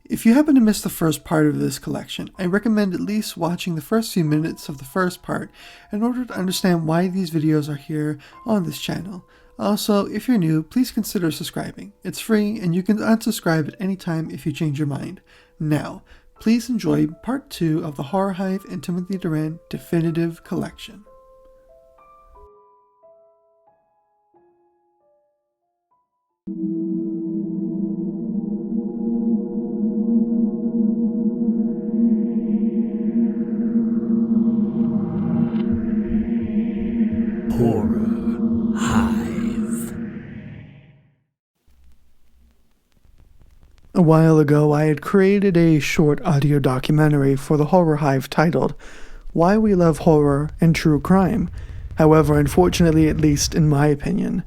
If you happen to miss the first part of this collection, I recommend at least watching the first few minutes of the first part in order to understand why these videos are here on this channel. Also, if you're new, please consider subscribing. It's free and you can unsubscribe at any time if you change your mind. Now, please enjoy part 2 of the Horror Hive and Timothy Duran Definitive Collection. Horror Hive. A while ago, I had created a short audio documentary for the Horror Hive titled Why We Love Horror and True Crime. However, unfortunately, at least in my opinion,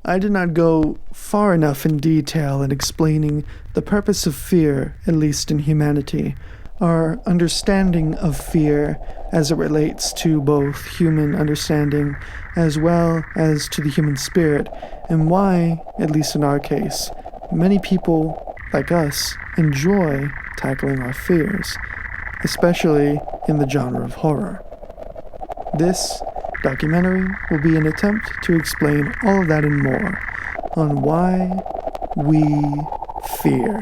I did not go far enough in detail in explaining the purpose of fear, at least in humanity, our understanding of fear as it relates to both human understanding as well as to the human spirit, and why, at least in our case, many people like us enjoy tackling our fears, especially in the genre of horror. This documentary will be an attempt to explain all of that and more on why we fear.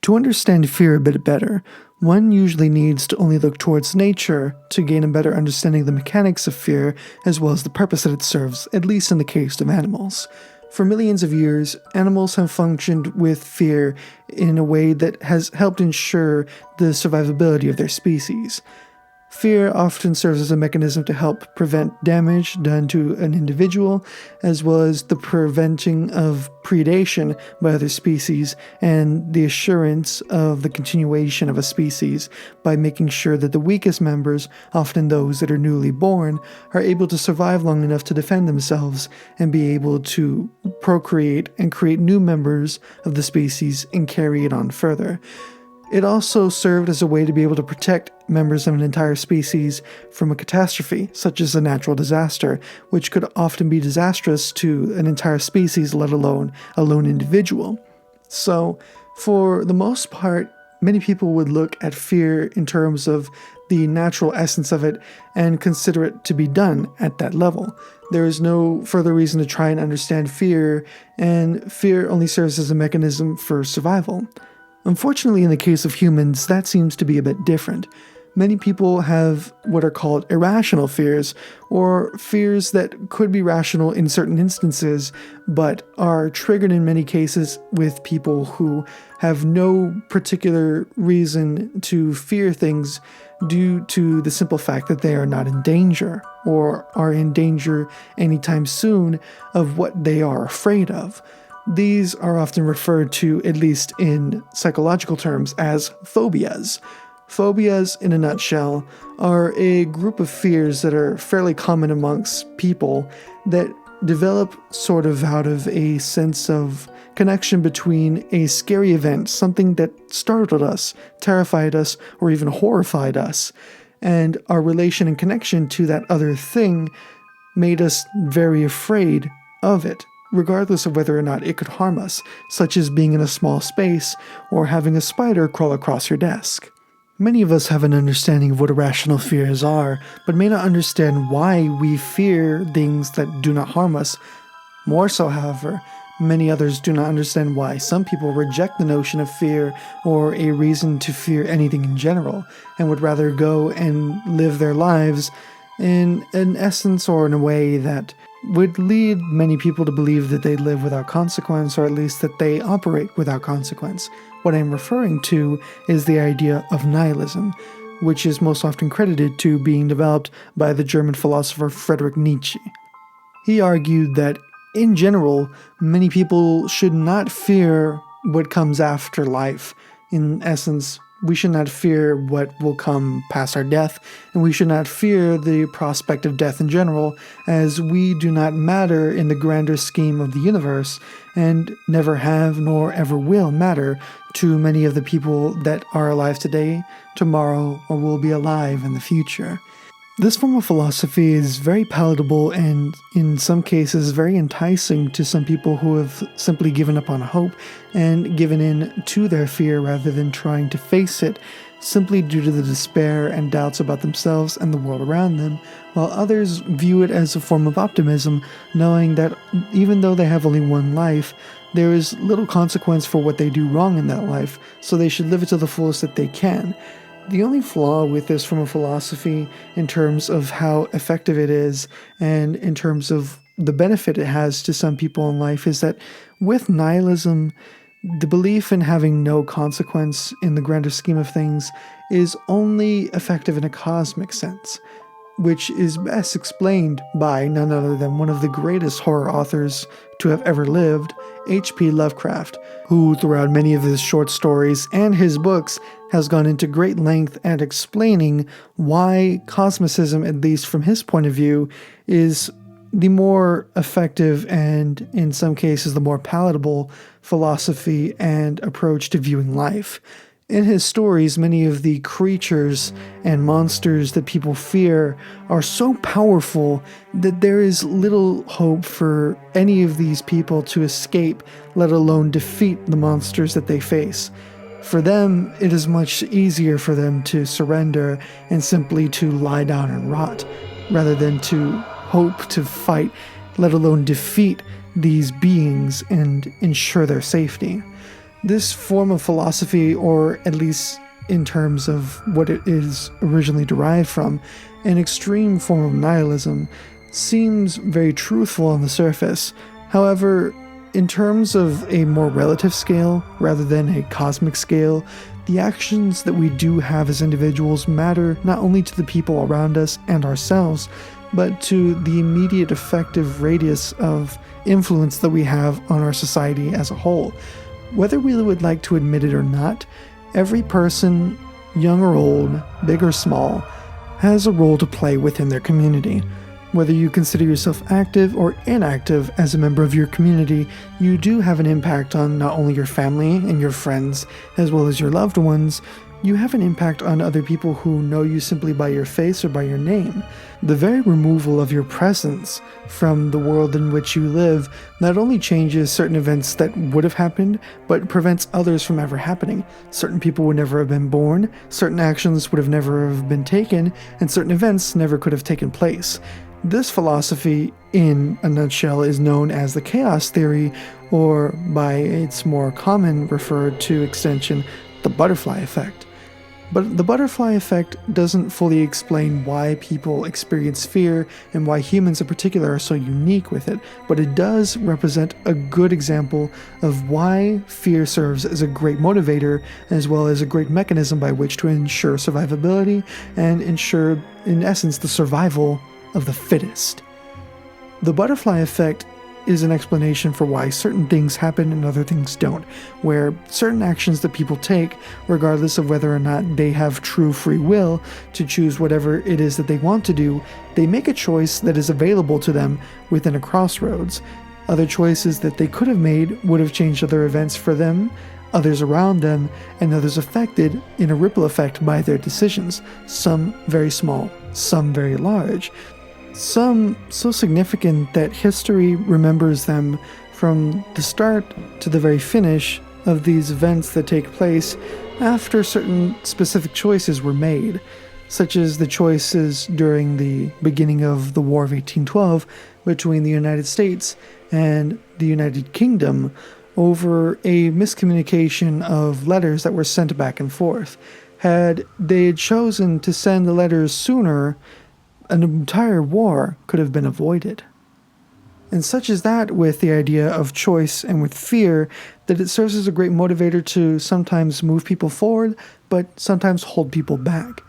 To understand fear a bit better, one usually needs to only look towards nature to gain a better understanding of the mechanics of fear as well as the purpose that it serves, at least in the case of animals. For millions of years, animals have functioned with fear in a way that has helped ensure the survivability of their species. Fear often serves as a mechanism to help prevent damage done to an individual, as well as the preventing of predation by other species and the assurance of the continuation of a species by making sure that the weakest members, often those that are newly born, are able to survive long enough to defend themselves and be able to procreate and create new members of the species and carry it on further. It also served as a way to be able to protect members of an entire species from a catastrophe, such as a natural disaster, which could often be disastrous to an entire species, let alone a lone individual. So, for the most part, many people would look at fear in terms of the natural essence of it and consider it to be done at that level. There is no further reason to try and understand fear, and fear only serves as a mechanism for survival. Unfortunately, in the case of humans, that seems to be a bit different. Many people have what are called irrational fears, or fears that could be rational in certain instances, but are triggered in many cases with people who have no particular reason to fear things due to the simple fact that they are not in danger, or are in danger anytime soon of what they are afraid of. These are often referred to, at least in psychological terms, as phobias. Phobias, in a nutshell, are a group of fears that are fairly common amongst people that develop sort of out of a sense of connection between a scary event, something that startled us, terrified us, or even horrified us, and our relation and connection to that other thing made us very afraid of it, regardless of whether or not it could harm us, such as being in a small space or having a spider crawl across your desk. Many of us have an understanding of what irrational fears are, but may not understand why we fear things that do not harm us. More so, however, many others do not understand why some people reject the notion of fear or a reason to fear anything in general, and would rather go and live their lives in an essence or in a way that would lead many people to believe that they live without consequence, or at least that they operate without consequence. What I'm referring to is the idea of nihilism, which is most often credited to being developed by the German philosopher Friedrich Nietzsche. He argued that, in general, many people should not fear what comes after life. In essence, we should not fear what will come past our death, and we should not fear the prospect of death in general, as we do not matter in the grander scheme of the universe, and never have nor ever will matter to many of the people that are alive today, tomorrow, or will be alive in the future. This form of philosophy is very palatable and, in some cases, very enticing to some people who have simply given up on hope and given in to their fear rather than trying to face it, simply due to the despair and doubts about themselves and the world around them, while others view it as a form of optimism, knowing that even though they have only one life, there is little consequence for what they do wrong in that life, so they should live it to the fullest that they can. The only flaw with this form of philosophy, in terms of how effective it is and in terms of the benefit it has to some people in life, is that with nihilism, the belief in having no consequence in the grander scheme of things is only effective in a cosmic sense, which is best explained by none other than one of the greatest horror authors to have ever lived, H.P. Lovecraft, who throughout many of his short stories and his books has gone into great length at explaining why cosmicism, at least from his point of view, is the more effective and, in some cases, the more palatable philosophy and approach to viewing life. In his stories, many of the creatures and monsters that people fear are so powerful that there is little hope for any of these people to escape, let alone defeat the monsters that they face. For them, it is much easier for them to surrender and simply to lie down and rot, rather than to hope to fight, let alone defeat these beings and ensure their safety. This form of philosophy, or at least in terms of what it is originally derived from, an extreme form of nihilism, seems very truthful on the surface. However, in terms of a more relative scale, rather than a cosmic scale, the actions that we do have as individuals matter not only to the people around us and ourselves, but to the immediate effective radius of influence that we have on our society as a whole. Whether we would like to admit it or not, every person, young or old, big or small, has a role to play within their community. Whether you consider yourself active or inactive as a member of your community, you do have an impact on not only your family and your friends, as well as your loved ones. You have an impact on other people who know you simply by your face or by your name. The very removal of your presence from the world in which you live not only changes certain events that would have happened, but prevents others from ever happening. Certain people would never have been born, certain actions would have never have been taken, and certain events never could have taken place. This philosophy, in a nutshell, is known as the chaos theory, or by its more common referred to extension, the butterfly effect. But the butterfly effect doesn't fully explain why people experience fear and why humans in particular are so unique with it, but it does represent a good example of why fear serves as a great motivator, as well as a great mechanism by which to ensure survivability and ensure, in essence, the survival of the fittest. The butterfly effect is an explanation for why certain things happen and other things don't, where certain actions that people take, regardless of whether or not they have true free will to choose whatever it is that they want to do, they make a choice that is available to them within a crossroads. Other choices that they could have made would have changed other events for them, others around them, and others affected in a ripple effect by their decisions, some very small, some very large. Some so significant that history remembers them from the start to the very finish of these events that take place after certain specific choices were made, such as the choices during the beginning of the War of 1812 between the United States and the United Kingdom over a miscommunication of letters that were sent back and forth. Had they chosen to send the letters sooner, an entire war could have been avoided. And such is that with the idea of choice and with fear, that it serves as a great motivator to sometimes move people forward, but sometimes hold people back.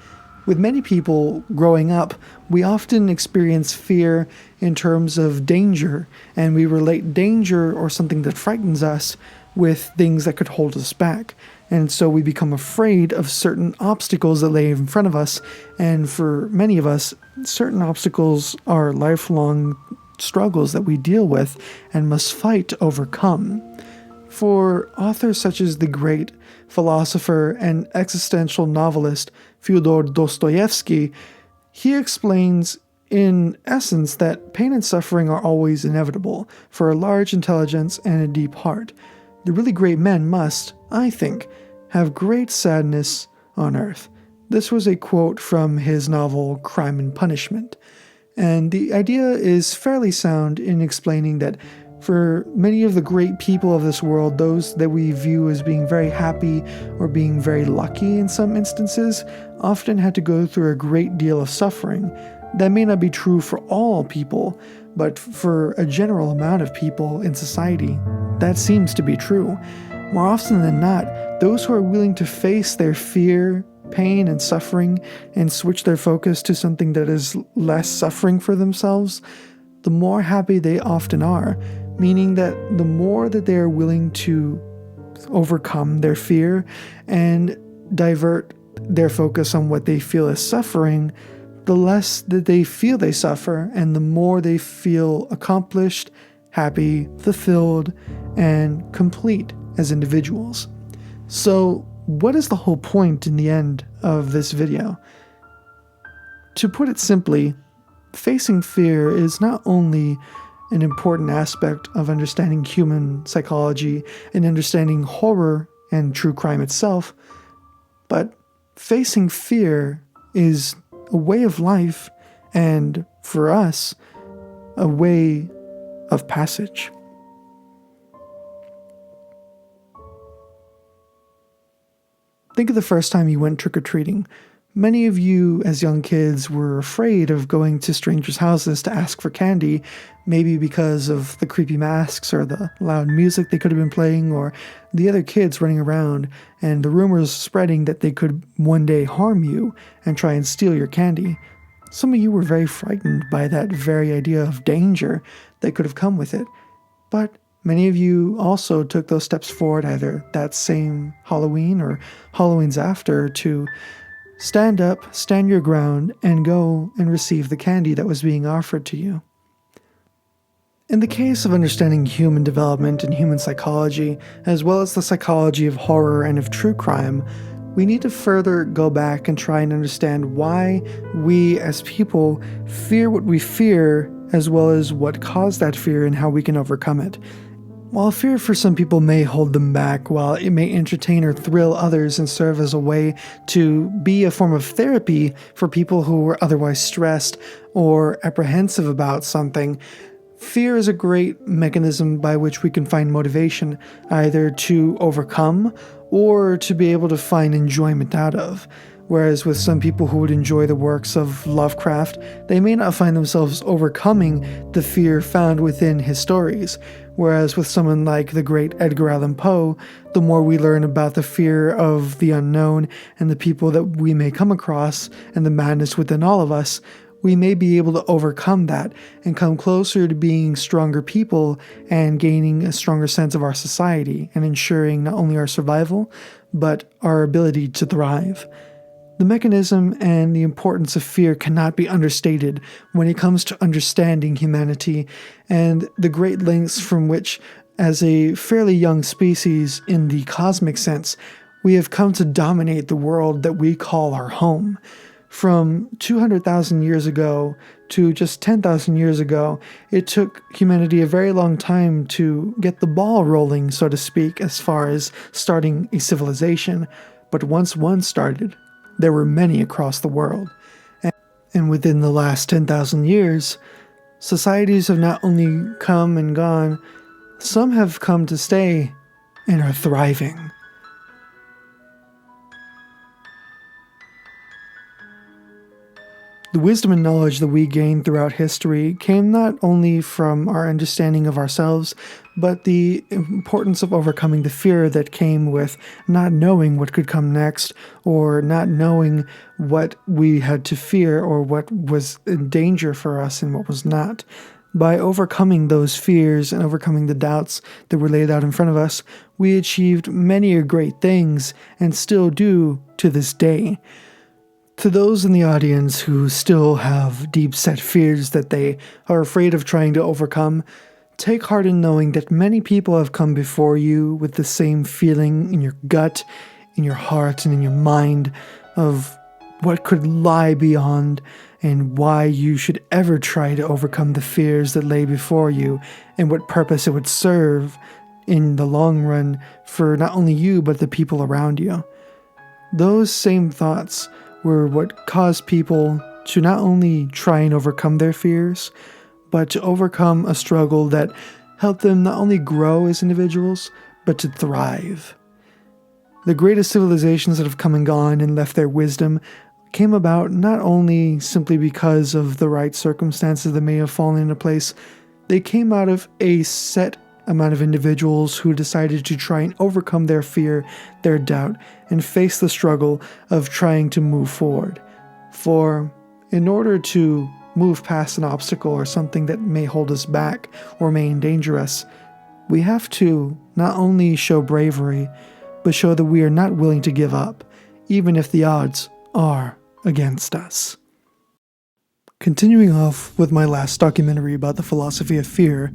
With many people growing up, we often experience fear in terms of danger, and we relate danger or something that frightens us with things that could hold us back. And so we become afraid of certain obstacles that lay in front of us, and for many of us, certain obstacles are lifelong struggles that we deal with and must fight to overcome. For authors such as the great philosopher and existential novelist Fyodor Dostoevsky, He explains, in essence, that pain and suffering are always inevitable for a large intelligence and a deep heart. The really great men must, I think, have great sadness on earth. This was a quote from his novel Crime and Punishment. And the idea is fairly sound in explaining that for many of the great people of this world, those that we view as being very happy or being very lucky in some instances, often had to go through a great deal of suffering. That may not be true for all people, but for a general amount of people in society, that seems to be true. More often than not, those who are willing to face their fear, pain, and suffering and switch their focus to something that is less suffering for themselves, the more happy they often are, meaning that the more that they are willing to overcome their fear and divert their focus on what they feel is suffering, the less that they feel they suffer, and the more they feel accomplished, happy, fulfilled, and complete as individuals. So, what is the whole point in the end of this video? To put it simply, facing fear is not only an important aspect of understanding human psychology and understanding horror and true crime itself, but facing fear is a way of life and, for us, a way of passage. Think of the first time you went trick-or-treating. Many of you, as young kids, were afraid of going to strangers' houses to ask for candy, maybe because of the creepy masks or the loud music they could have been playing, or the other kids running around, and the rumors spreading that they could one day harm you and try and steal your candy. Some of you were very frightened by that very idea of danger that could have come with it. But many of you also took those steps forward either that same Halloween or Halloweens after to stand up, stand your ground, and go and receive the candy that was being offered to you. In the case of understanding human development and human psychology, as well as the psychology of horror and of true crime, we need to further go back and try and understand why we as people fear what we fear, as well as what caused that fear and how we can overcome it. While fear for some people may hold them back, while it may entertain or thrill others and serve as a way to be a form of therapy for people who were otherwise stressed or apprehensive about something, fear is a great mechanism by which we can find motivation, either to overcome or to be able to find enjoyment out of. Whereas with some people who would enjoy the works of Lovecraft, they may not find themselves overcoming the fear found within his stories. Whereas with someone like the great Edgar Allan Poe, the more we learn about the fear of the unknown and the people that we may come across and the madness within all of us, we may be able to overcome that and come closer to being stronger people and gaining a stronger sense of our society and ensuring not only our survival, but our ability to thrive. The mechanism and the importance of fear cannot be understated when it comes to understanding humanity and the great lengths from which, as a fairly young species in the cosmic sense, we have come to dominate the world that we call our home. From 200,000 years ago to just 10,000 years ago, it took humanity a very long time to get the ball rolling, so to speak, as far as starting a civilization. But once one started, there were many across the world. And within the last 10,000 years, societies have not only come and gone, some have come to stay and are thriving. The wisdom and knowledge that we gained throughout history came not only from our understanding of ourselves, but the importance of overcoming the fear that came with not knowing what could come next, or not knowing what we had to fear, or what was in danger for us and what was not. By overcoming those fears and overcoming the doubts that were laid out in front of us, we achieved many great things, and still do to this day. To those in the audience who still have deep-set fears that they are afraid of trying to overcome, take heart in knowing that many people have come before you with the same feeling in your gut, in your heart, and in your mind of what could lie beyond, and why you should ever try to overcome the fears that lay before you, and what purpose it would serve in the long run for not only you but the people around you. Those same thoughts were what caused people to not only try and overcome their fears, but to overcome a struggle that helped them not only grow as individuals, but to thrive. The greatest civilizations that have come and gone and left their wisdom came about not only simply because of the right circumstances that may have fallen into place, they came out of a set amount of individuals who decided to try and overcome their fear, their doubt, and face the struggle of trying to move forward. For in order to move past an obstacle or something that may hold us back or may endanger us, we have to not only show bravery, but show that we are not willing to give up, even if the odds are against us. Continuing off with my last documentary about the philosophy of fear,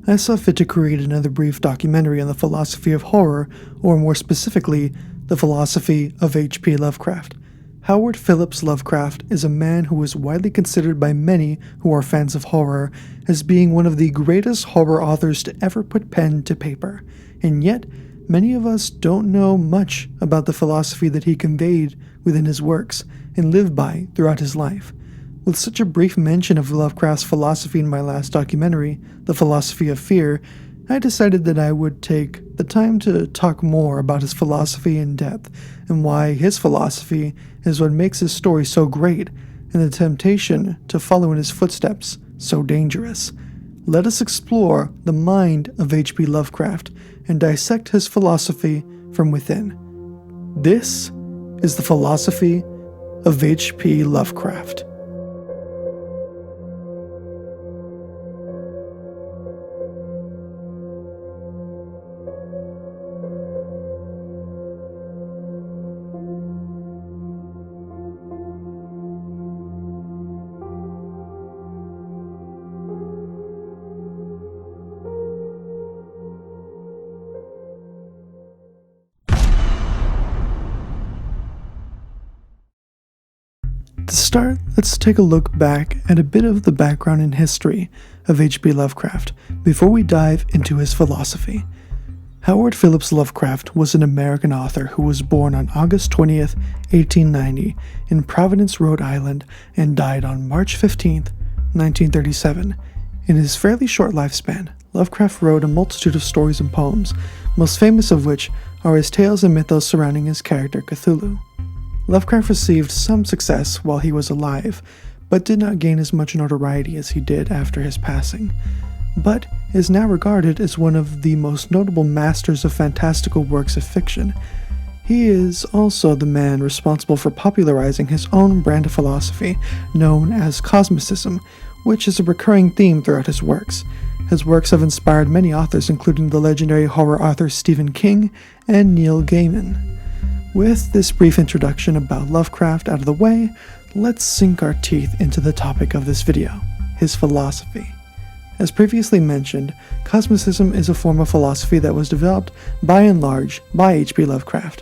I saw fit to create another brief documentary on the philosophy of horror, or more specifically, the philosophy of H.P. Lovecraft. Howard Phillips Lovecraft is a man who is widely considered by many who are fans of horror as being one of the greatest horror authors to ever put pen to paper, and yet many of us don't know much about the philosophy that he conveyed within his works and lived by throughout his life. With such a brief mention of Lovecraft's philosophy in my last documentary, The Philosophy of Fear, I decided that I would take the time to talk more about his philosophy in depth and why his philosophy is what makes his story so great and the temptation to follow in his footsteps so dangerous. Let us explore the mind of H.P. Lovecraft and dissect his philosophy from within. This is the philosophy of H.P. Lovecraft. To start, let's take a look back at a bit of the background and history of H.P. Lovecraft before we dive into his philosophy. Howard Phillips Lovecraft was an American author who was born on August 20th, 1890 in Providence, Rhode Island and died on March 15th, 1937. In his fairly short lifespan, Lovecraft wrote a multitude of stories and poems, most famous of which are his tales and mythos surrounding his character Cthulhu. Lovecraft received some success while he was alive, but did not gain as much notoriety as he did after his passing, but is now regarded as one of the most notable masters of fantastical works of fiction. He is also the man responsible for popularizing his own brand of philosophy, known as cosmicism, which is a recurring theme throughout his works. His works have inspired many authors, including the legendary horror author Stephen King and Neil Gaiman. With this brief introduction about Lovecraft out of the way, let's sink our teeth into the topic of this video, his philosophy. As previously mentioned, cosmicism is a form of philosophy that was developed by and large by H.P. Lovecraft.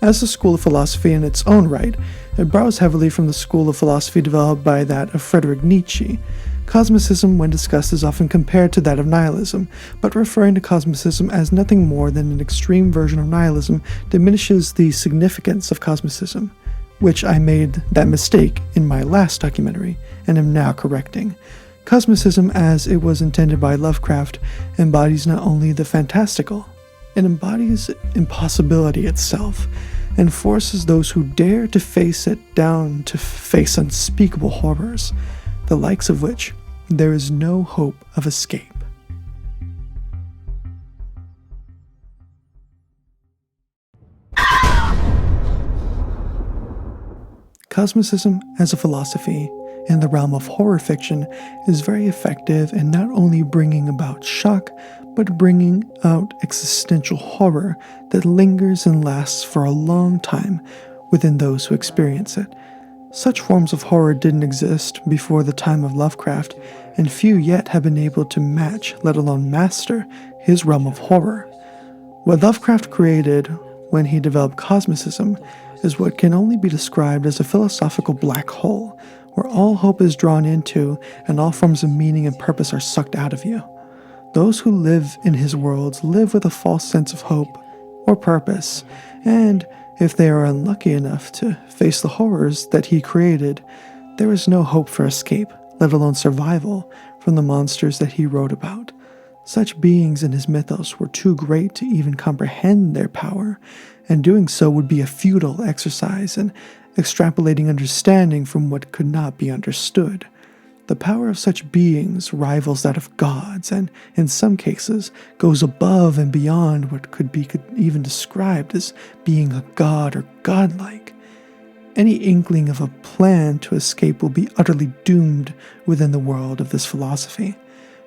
As a school of philosophy in its own right, it borrows heavily from the school of philosophy developed by that of Friedrich Nietzsche. Cosmicism, when discussed, is often compared to that of nihilism, but referring to cosmicism as nothing more than an extreme version of nihilism diminishes the significance of cosmicism, which I made that mistake in my last documentary and am now correcting. Cosmicism, as it was intended by Lovecraft, embodies not only the fantastical, it embodies impossibility itself, and forces those who dare to face it down to face unspeakable horrors, the likes of which there is no hope of escape. Cosmicism as a philosophy in the realm of horror fiction is very effective in not only bringing about shock, but bringing out existential horror that lingers and lasts for a long time within those who experience it. Such forms of horror didn't exist before the time of Lovecraft, and few yet have been able to match, let alone master, his realm of horror. What Lovecraft created when he developed cosmicism is what can only be described as a philosophical black hole, where all hope is drawn into and all forms of meaning and purpose are sucked out of you. Those who live in his worlds live with a false sense of hope or purpose, and if they are unlucky enough to face the horrors that he created, there is no hope for escape, let alone survival, from the monsters that he wrote about. Such beings in his mythos were too great to even comprehend their power, and doing so would be a futile exercise in extrapolating understanding from what could not be understood. The power of such beings rivals that of gods, and in some cases goes above and beyond what could be even described as being a god or godlike. Any inkling of a plan to escape will be utterly doomed within the world of this philosophy.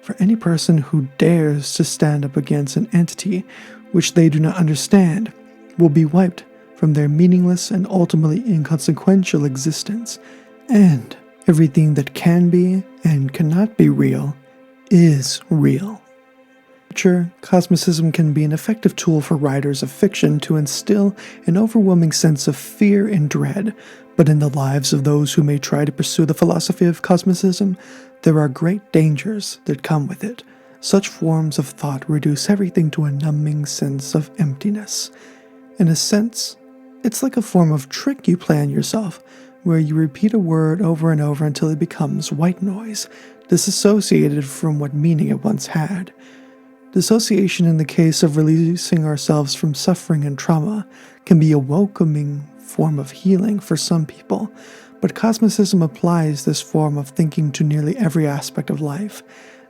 For any person who dares to stand up against an entity which they do not understand will be wiped from their meaningless and ultimately inconsequential existence, and everything that can be and cannot be real is real. Sure, cosmicism can be an effective tool for writers of fiction to instill an overwhelming sense of fear and dread, but in the lives of those who may try to pursue the philosophy of cosmicism, there are great dangers that come with it. Such forms of thought reduce everything to a numbing sense of emptiness. In a sense, it's like a form of trick you play on yourself, where you repeat a word over and over until it becomes white noise, disassociated from what meaning it once had. Dissociation, in the case of releasing ourselves from suffering and trauma, can be a welcoming form of healing for some people, but cosmicism applies this form of thinking to nearly every aspect of life.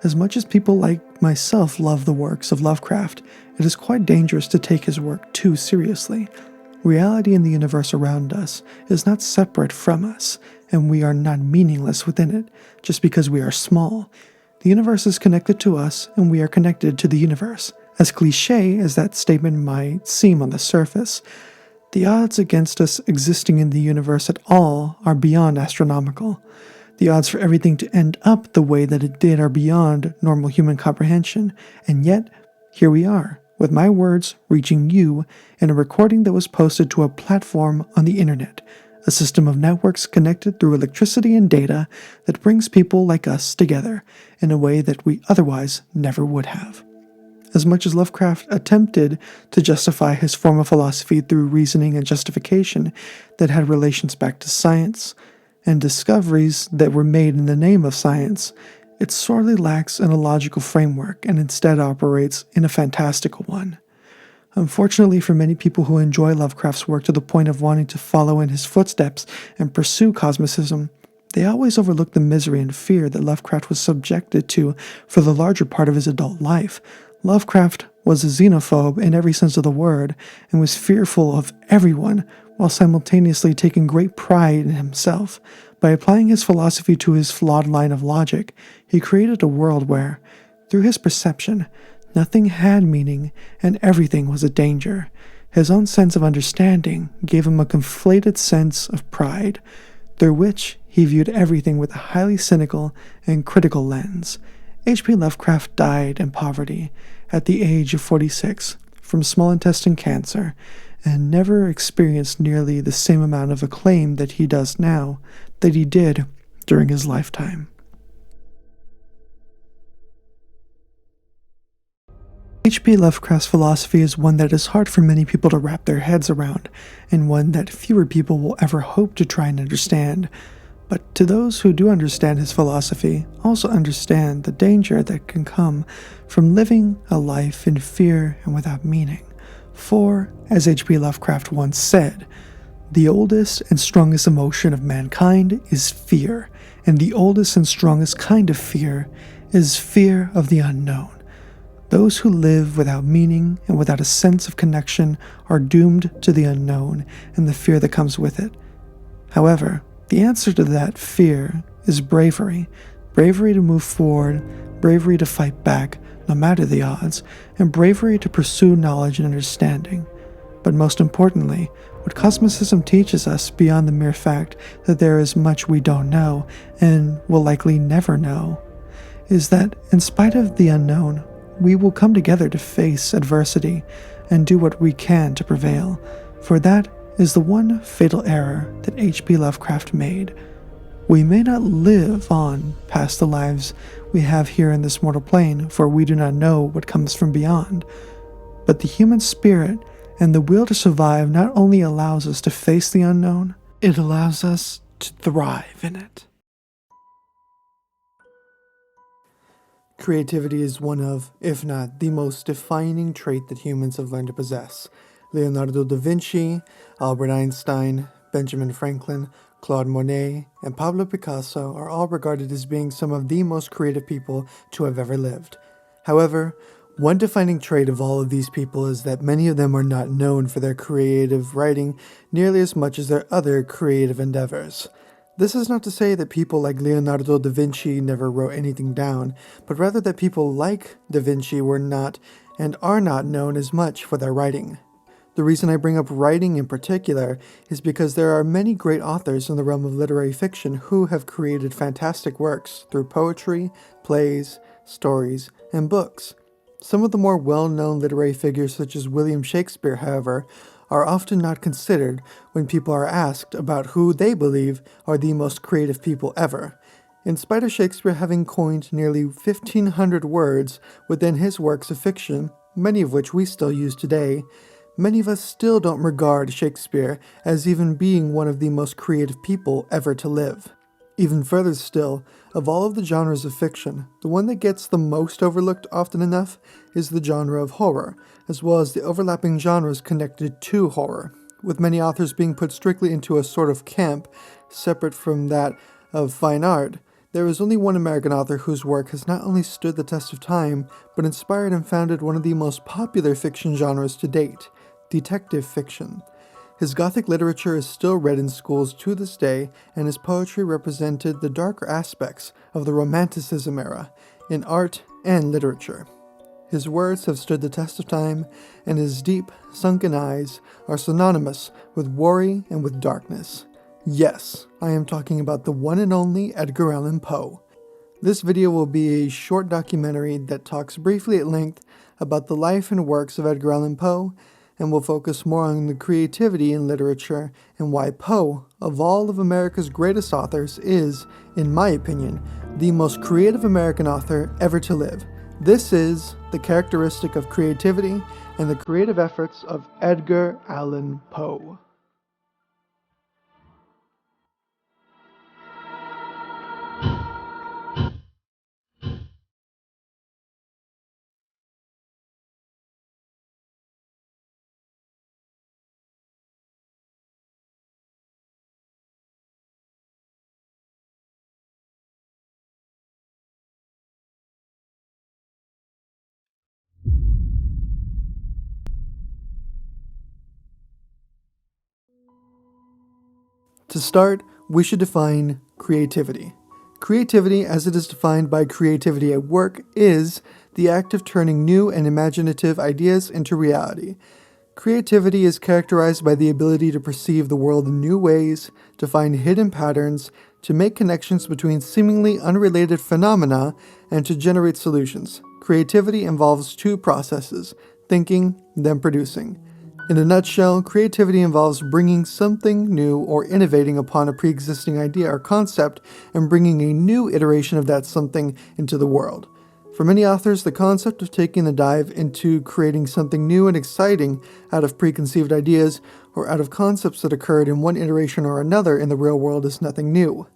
As much as people like myself love the works of Lovecraft, it is quite dangerous to take his work too seriously. Reality in the universe around us is not separate from us, and we are not meaningless within it, just because we are small. The universe is connected to us, and we are connected to the universe. As cliché as that statement might seem on the surface, the odds against us existing in the universe at all are beyond astronomical. The odds for everything to end up the way that it did are beyond normal human comprehension, and yet, here we are, with my words reaching you in a recording that was posted to a platform on the internet, a system of networks connected through electricity and data that brings people like us together in a way that we otherwise never would have. As much as Lovecraft attempted to justify his form of philosophy through reasoning and justification that had relations back to science and discoveries that were made in the name of science, it sorely lacks in a logical framework and instead operates in a fantastical one. Unfortunately for many people who enjoy Lovecraft's work to the point of wanting to follow in his footsteps and pursue cosmicism, they always overlook the misery and fear that Lovecraft was subjected to for the larger part of his adult life. Lovecraft was a xenophobe in every sense of the word and was fearful of everyone while simultaneously taking great pride in himself. By applying his philosophy to his flawed line of logic, he created a world where, through his perception, nothing had meaning and everything was a danger. His own sense of understanding gave him a conflated sense of pride, through which he viewed everything with a highly cynical and critical lens. H.P. Lovecraft died in poverty at the age of 46 from small intestine cancer and never experienced nearly the same amount of acclaim that he does now that he did during his lifetime. H.P. Lovecraft's philosophy is one that is hard for many people to wrap their heads around, and one that fewer people will ever hope to try and understand. But to those who do understand his philosophy, also understand the danger that can come from living a life in fear and without meaning. For, as H.P. Lovecraft once said, the oldest and strongest emotion of mankind is fear, and the oldest and strongest kind of fear is fear of the unknown. Those who live without meaning and without a sense of connection are doomed to the unknown and the fear that comes with it. However, the answer to that fear is bravery. Bravery to move forward, bravery to fight back, no matter the odds, and bravery to pursue knowledge and understanding. But most importantly, what cosmicism teaches us beyond the mere fact that there is much we don't know and will likely never know, is that in spite of the unknown, we will come together to face adversity and do what we can to prevail, for that is the one fatal error that H.P. Lovecraft made. We may not live on past the lives we have here in this mortal plane, for we do not know what comes from beyond. But the human spirit and the will to survive not only allows us to face the unknown, it allows us to thrive in it. Creativity is one of, if not the most defining trait that humans have learned to possess. Leonardo da Vinci, Albert Einstein, Benjamin Franklin, Claude Monet, and Pablo Picasso are all regarded as being some of the most creative people to have ever lived. However, one defining trait of all of these people is that many of them are not known for their creative writing nearly as much as their other creative endeavors. This is not to say that people like Leonardo da Vinci never wrote anything down, but rather that people like da Vinci were not and are not known as much for their writing. The reason I bring up writing in particular is because there are many great authors in the realm of literary fiction who have created fantastic works through poetry, plays, stories, and books. Some of the more well-known literary figures such as William Shakespeare, however, are often not considered when people are asked about who they believe are the most creative people ever. In spite of Shakespeare having coined nearly 1,500 words within his works of fiction, many of which we still use today, many of us still don't regard Shakespeare as even being one of the most creative people ever to live. Even further still, of all of the genres of fiction, the one that gets the most overlooked often enough is the genre of horror, as well as the overlapping genres connected to horror, with many authors being put strictly into a sort of camp separate from that of fine art. There is only one American author whose work has not only stood the test of time, but inspired and founded one of the most popular fiction genres to date, detective fiction. His Gothic literature is still read in schools to this day, and his poetry represented the darker aspects of the Romanticism era in art and literature. His words have stood the test of time, and his deep, sunken eyes are synonymous with worry and with darkness. Yes, I am talking about the one and only Edgar Allan Poe. This video will be a short documentary that talks briefly at length about the life and works of Edgar Allan Poe, and will focus more on the creativity in literature and why Poe, of all of America's greatest authors, is, in my opinion, the most creative American author ever to live. This is the characteristic of creativity and the creative efforts of Edgar Allan Poe. To start, we should define creativity. Creativity, as it is defined by Creativity at Work, is the act of turning new and imaginative ideas into reality. Creativity is characterized by the ability to perceive the world in new ways, to find hidden patterns, to make connections between seemingly unrelated phenomena, and to generate solutions. Creativity involves two processes: thinking, then producing. In a nutshell, creativity involves bringing something new or innovating upon a pre-existing idea or concept and bringing a new iteration of that something into the world. For many authors, the concept of taking a dive into creating something new and exciting out of preconceived ideas or out of concepts that occurred in one iteration or another in the real world is nothing new.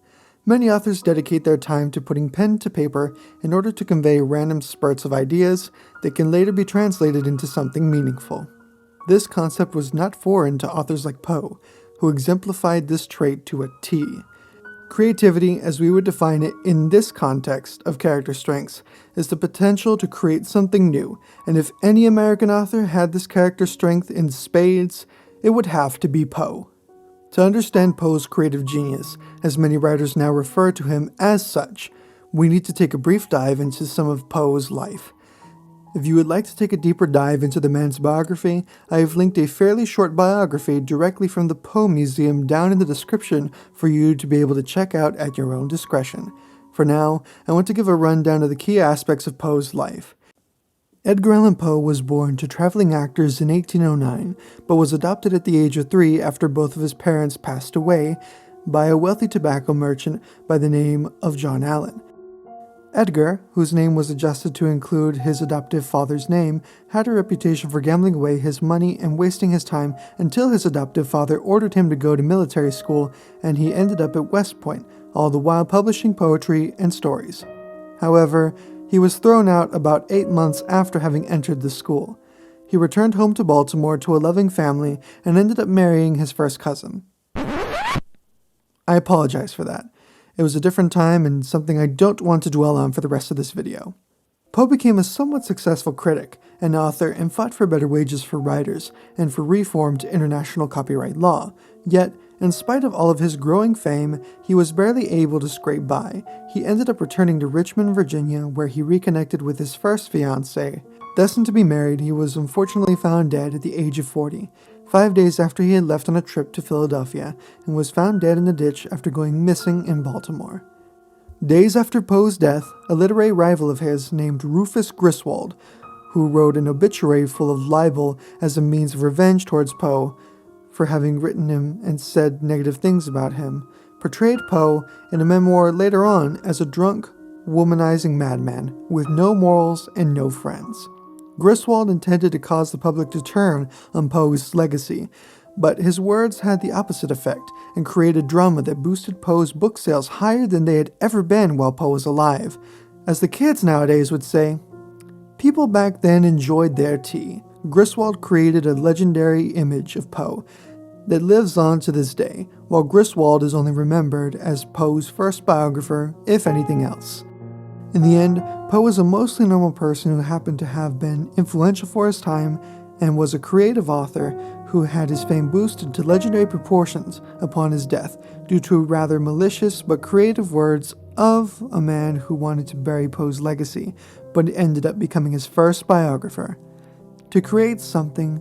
Many authors dedicate their time to putting pen to paper in order to convey random spurts of ideas that can later be translated into something meaningful. This concept was not foreign to authors like Poe, who exemplified this trait to a T. Creativity, as we would define it in this context of character strengths, is the potential to create something new, and if any American author had this character strength in spades, it would have to be Poe. To understand Poe's creative genius, as many writers now refer to him as such, we need to take a brief dive into some of Poe's life. If you would like to take a deeper dive into the man's biography, I have linked a fairly short biography directly from the Poe Museum down in the description for you to be able to check out at your own discretion. For now, I want to give a rundown of the key aspects of Poe's life. Edgar Allan Poe was born to traveling actors in 1809, but was adopted at the age of 3 after both of his parents passed away by a wealthy tobacco merchant by the name of John Allan. Edgar, whose name was adjusted to include his adoptive father's name, had a reputation for gambling away his money and wasting his time until his adoptive father ordered him to go to military school, and he ended up at West Point, all the while publishing poetry and stories. However, he was thrown out about 8 months after having entered the school. He returned home to Baltimore to a loving family and ended up marrying his first cousin. I apologize for that. It was a different time and something I don't want to dwell on for the rest of this video. Poe became a somewhat successful critic, an author, and fought for better wages for writers and for reform to international copyright law. Yet, in spite of all of his growing fame, he was barely able to scrape by. He ended up returning to Richmond, Virginia, where he reconnected with his first fiancée. Destined to be married, he was unfortunately found dead at the age of 40, 5 days after he had left on a trip to Philadelphia, and was found dead in a ditch after going missing in Baltimore. Days after Poe's death, a literary rival of his named Rufus Griswold, who wrote an obituary full of libel as a means of revenge towards Poe for having written him and said negative things about him, portrayed Poe in a memoir later on as a drunk, womanizing madman with no morals and no friends. Griswold intended to cause the public to turn on Poe's legacy, but his words had the opposite effect and created drama that boosted Poe's book sales higher than they had ever been while Poe was alive. As the kids nowadays would say, people back then enjoyed their tea. Griswold created a legendary image of Poe that lives on to this day, while Griswold is only remembered as Poe's first biographer, if anything else. In the end, Poe was a mostly normal person who happened to have been influential for his time and was a creative author who had his fame boosted to legendary proportions upon his death due to rather malicious but creative words of a man who wanted to bury Poe's legacy, but ended up becoming his first biographer. To create something,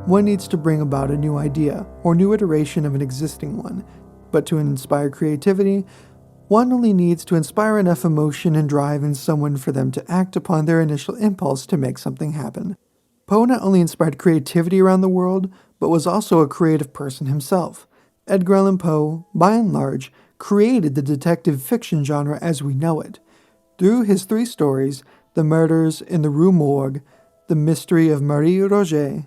one needs to bring about a new idea or new iteration of an existing one, but to inspire creativity, one only needs to inspire enough emotion and drive in someone for them to act upon their initial impulse to make something happen. Poe not only inspired creativity around the world, but was also a creative person himself. Edgar Allan Poe, by and large, created the detective fiction genre as we know it. Through his 3 stories, The Murders in the Rue Morgue, The Mystery of Marie Roget,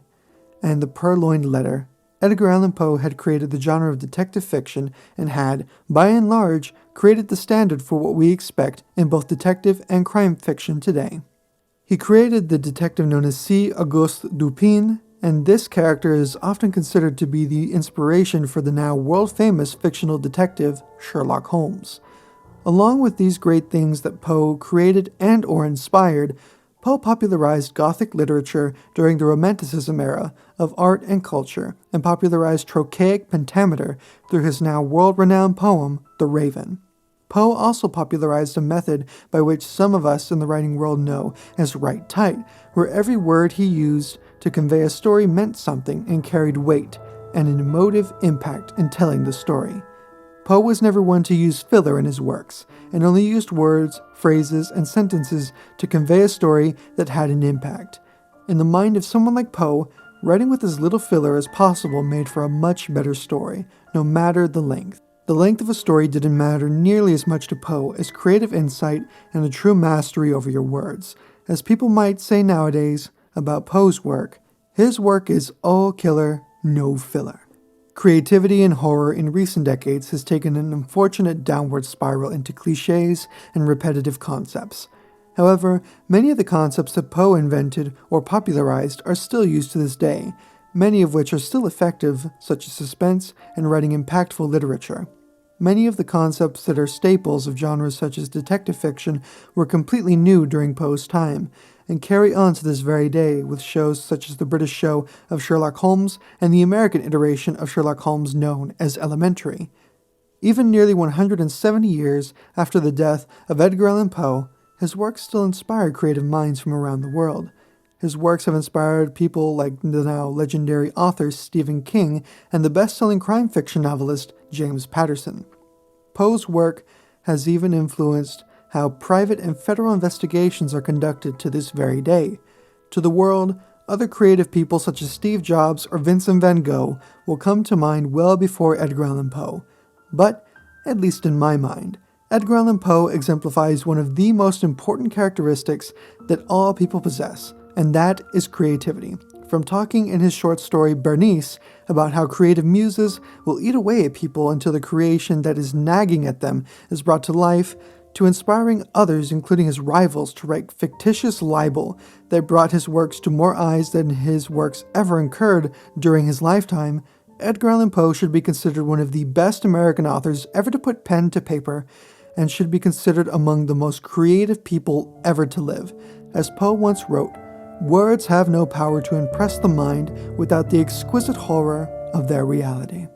and The Purloined Letter, Edgar Allan Poe had created the genre of detective fiction and had, by and large, created the standard for what we expect in both detective and crime fiction today. He created the detective known as C. Auguste Dupin, and this character is often considered to be the inspiration for the now world-famous fictional detective Sherlock Holmes. Along with these great things that Poe created and or inspired, Poe popularized Gothic literature during the Romanticism era of art and culture, and popularized trochaic pentameter through his now world-renowned poem, The Raven. Poe also popularized a method by which some of us in the writing world know as write tight, where every word he used to convey a story meant something and carried weight and an emotive impact in telling the story. Poe was never one to use filler in his works, and only used words, phrases, and sentences to convey a story that had an impact. In the mind of someone like Poe, writing with as little filler as possible made for a much better story, no matter the length. The length of a story didn't matter nearly as much to Poe as creative insight and a true mastery over your words. As people might say nowadays about Poe's work, his work is all killer, no filler. Creativity in horror in recent decades has taken an unfortunate downward spiral into cliches and repetitive concepts. However, many of the concepts that Poe invented or popularized are still used to this day, many of which are still effective, such as suspense and writing impactful literature. Many of the concepts that are staples of genres such as detective fiction were completely new during Poe's time, and carry on to this very day with shows such as the British show of Sherlock Holmes and the American iteration of Sherlock Holmes known as Elementary. Even nearly 170 years after the death of Edgar Allan Poe, his works still inspire creative minds from around the world. His works have inspired people like the now legendary author Stephen King and the best-selling crime fiction novelist James Patterson. Poe's work has even influenced how private and federal investigations are conducted to this very day. To the world, other creative people such as Steve Jobs or Vincent van Gogh will come to mind well before Edgar Allan Poe. But, at least in my mind, Edgar Allan Poe exemplifies one of the most important characteristics that all people possess, and that is creativity. From talking in his short story Bernice about how creative muses will eat away at people until the creation that is nagging at them is brought to life, to inspiring others, including his rivals, to write fictitious libel that brought his works to more eyes than his works ever incurred during his lifetime, Edgar Allan Poe should be considered one of the best American authors ever to put pen to paper, and should be considered among the most creative people ever to live. As Poe once wrote, "Words have no power to impress the mind without the exquisite horror of their reality."